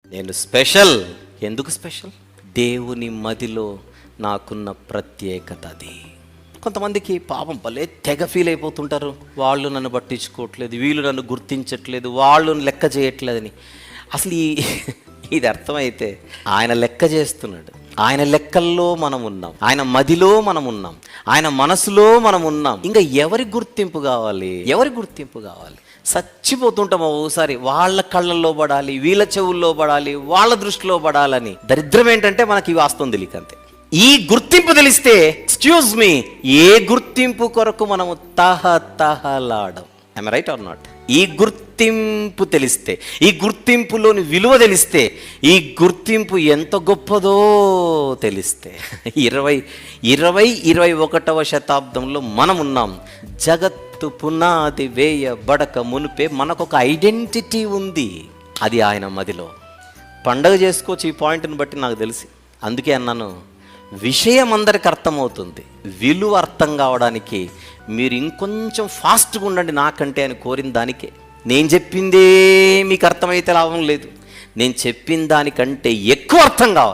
నేను స్పెషల్. ఎందుకు స్పెషల్? దేవుని మదిలో నాకున్న ప్రత్యేకత అది. కొంతమందికి పాపం భలే తెగ ఫీల్ అయిపోతుంటారు, వాళ్ళు నన్ను పట్టించుకోవట్లేదు, వీళ్ళు నన్ను గుర్తించట్లేదు, వాళ్ళు లెక్క చేయట్లేదని. అసలు ఇది అర్థమైతే ఆయన లెక్క చేస్తున్నాడు. ఆయన లెక్కల్లో మనం ఉన్నాం, ఆయన మదిలో మనం ఉన్నాం, ఆయన మనసులో మనం ఉన్నాం. ఇంకా ఎవరి గుర్తింపు కావాలి? ఎవరి గుర్తింపు కావాలి? చచ్చిపోతుంటాం ఓసారి, వాళ్ళ కళ్ళల్లో పడాలి, వీళ్ళ చెవుల్లో పడాలి, వాళ్ళ దృష్టిలో పడాలని. దరిద్రం ఏంటంటే మనకి వాస్తవం తెలియక అంతే. ఈ గుర్తింపు తెలిస్తే, ఎక్స్క్యూజ్ మీ, ఏ గుర్తింపు కొరకు మనము తహతహలాడం. I'm right or not? ఈ గుర్తింపు తెలిస్తే, ఈ గుర్తింపులోని విలువ తెలిస్తే, ఈ గుర్తింపు ఎంత గొప్పదో తెలిస్తే, 21వ శతాబ్దంలో మనం ఉన్నాం. జగత్తు పునాది వేయబడక మునిపే మనకొక ఐడెంటిటీ ఉంది. అది ఆయన మదిలో. పండగ చేసుకోవచ్చు ఈ పాయింట్ని బట్టి నాకు తెలిసి. అందుకే అన్నాను, విషయం అందరికి అర్థమవుతుంది, విలువ అర్థం కావడానికి మీరు ఇంకొంచెం ఫాస్ట్గా ఉండండి నాకంటే అని కోరిన దానికే. నేను చెప్పిందే మీకు అర్థమైతే లాభం లేదు, నేను చెప్పిన దానికంటే ఎక్కువ అర్థం కావాలి.